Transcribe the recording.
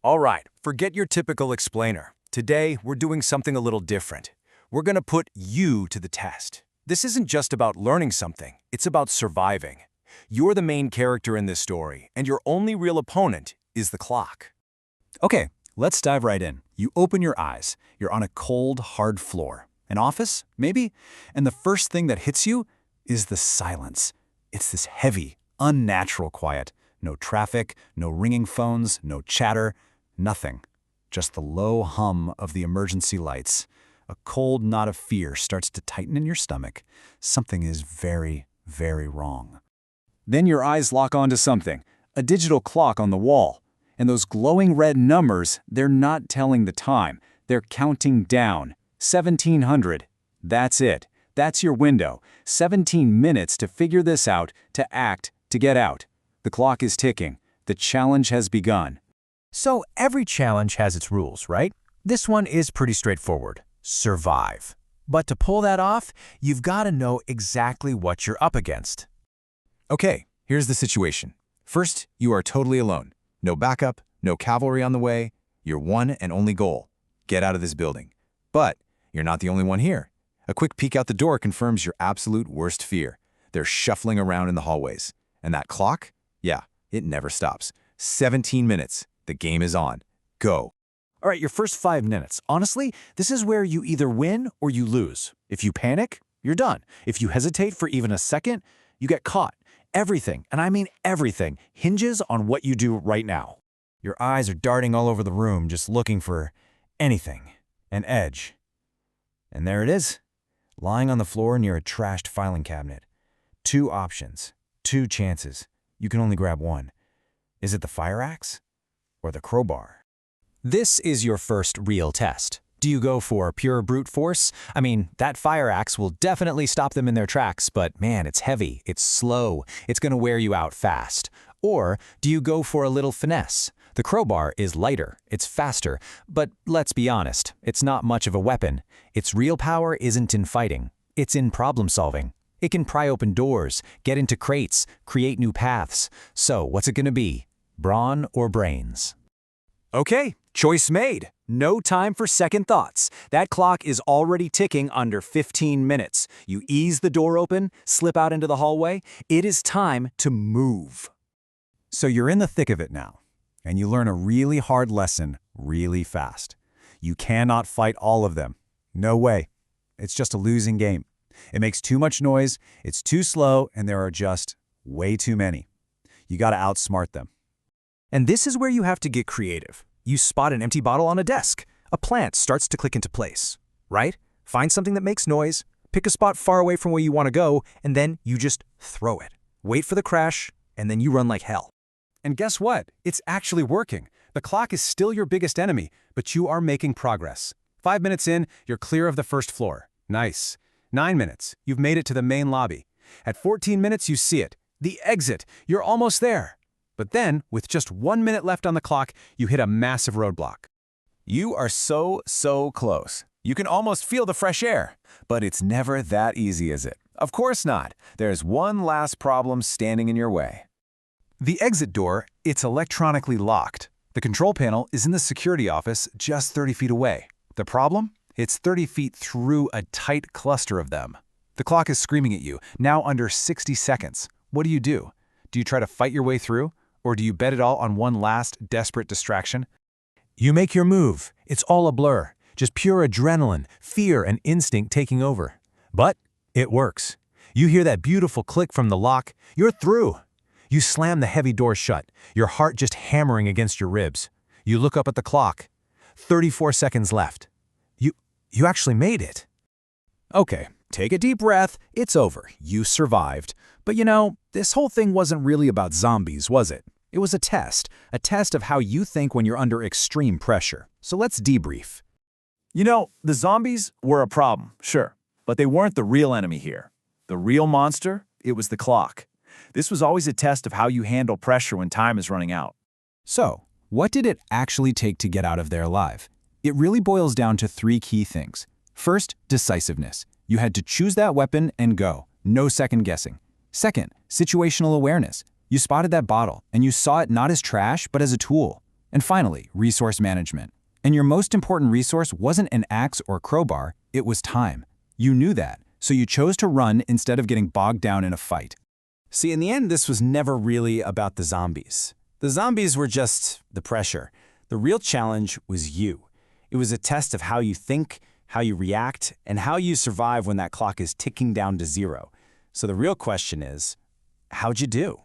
All right, forget your typical explainer. Today, we're doing something a little different. We're going to put you to the test. This isn't just about learning something, it's about surviving. You're the main character in this story, and your only real opponent is the clock. Okay, let's dive right in. You open your eyes. You're on a cold, hard floor. An office, maybe? And the first thing that hits you is the silence. It's this heavy, unnatural quiet. No traffic, no ringing phones, no chatter, nothing. Just the low hum of the emergency lights. A cold knot of fear starts to tighten in your stomach. Something is very, very wrong. Then your eyes lock onto something, a digital clock on the wall. And those glowing red numbers, they're not telling the time. They're counting down. 1700. That's it. That's your window. 17 minutes to figure this out, to act, to get out. The clock is ticking. The challenge has begun. So every challenge has its rules, right? This one is pretty straightforward. Survive. But to pull that off, you've got to know exactly what you're up against. Okay, here's the situation. First, you are totally alone. No backup, no cavalry on the way. Your one and only goal: get out of this building. But you're not the only one here. A quick peek out the door confirms your absolute worst fear. They're shuffling around in the hallways. And that clock? Yeah, it never stops. 17 minutes. The game is on. Go. All right, your first 5 minutes. Honestly, this is where you either win or you lose. If you panic, you're done. If you hesitate for even a second, you get caught. Everything, and I mean everything, hinges on what you do right now. Your eyes are darting all over the room, just looking for anything, an edge. And there it is, lying on the floor near a trashed filing cabinet. 2 options, 2 chances. You can only grab one. Is it the fire axe or the crowbar? This is your first real test. Do you go for pure brute force? I mean, that fire axe will definitely stop them in their tracks, but man, it's heavy, it's slow, it's going to wear you out fast. Or do you go for a little finesse? The crowbar is lighter, it's faster, but let's be honest, it's not much of a weapon. Its real power isn't in fighting, it's in problem solving. It can pry open doors, get into crates, create new paths. So what's it going to be? Brawn or brains? Okay, choice made. No time for second thoughts. That clock is already ticking under 15 minutes. You ease the door open, slip out into the hallway. It is time to move. So you're in the thick of it now, and you learn a really hard lesson really fast. You cannot fight all of them. No way. It's just a losing game. It makes too much noise, it's too slow, and there are just way too many. You got to outsmart them. And this is where you have to get creative. You spot an empty bottle on a desk. A plant starts to click into place, right? Find something that makes noise, pick a spot far away from where you want to go, and then you just throw it. Wait for the crash, and then you run like hell. And guess what? It's actually working. The clock is still your biggest enemy, but you are making progress. 5 minutes in, you're clear of the first floor. Nice. 9 minutes, you've made it to the main lobby. At 14 minutes, you see it. The exit. You're almost there. But then, with just 1 minute left on the clock, you hit a massive roadblock. You are so close. You can almost feel the fresh air. But it's never that easy, is it? Of course not. There's one last problem standing in your way. The exit door, it's electronically locked. The control panel is in the security office just 30 feet away. The problem? It's 30 feet through a tight cluster of them. The clock is screaming at you, now under 60 seconds. What do? Do you try to fight your way through? Or do you bet it all on one last desperate distraction? You make your move. It's all a blur. Just pure adrenaline, fear, and instinct taking over. But it works. You hear that beautiful click from the lock. You're through. You slam the heavy door shut, your heart just hammering against your ribs. You look up at the clock. 34 seconds left. You actually made it. Okay, take a deep breath. It's over. You survived. But you know, this whole thing wasn't really about zombies, was it? It was a test of how you think when you're under extreme pressure. So let's debrief. You know, the zombies were a problem, sure, but they weren't the real enemy here. The real monster, it was the clock. This was always a test of how you handle pressure when time is running out. So, what did it actually take to get out of there alive? It really boils down to 3 key things. First, decisiveness. You had to choose that weapon and go. No second guessing. Second, situational awareness. You spotted that bottle, and you saw it not as trash, but as a tool. And finally, resource management. And your most important resource wasn't an axe or crowbar, it was time. You knew that, so you chose to run instead of getting bogged down in a fight. See, in the end, this was never really about the zombies. The zombies were just the pressure. The real challenge was you. It was a test of how you think, how you react, and how you survive when that clock is ticking down to zero. So the real question is, how'd you do?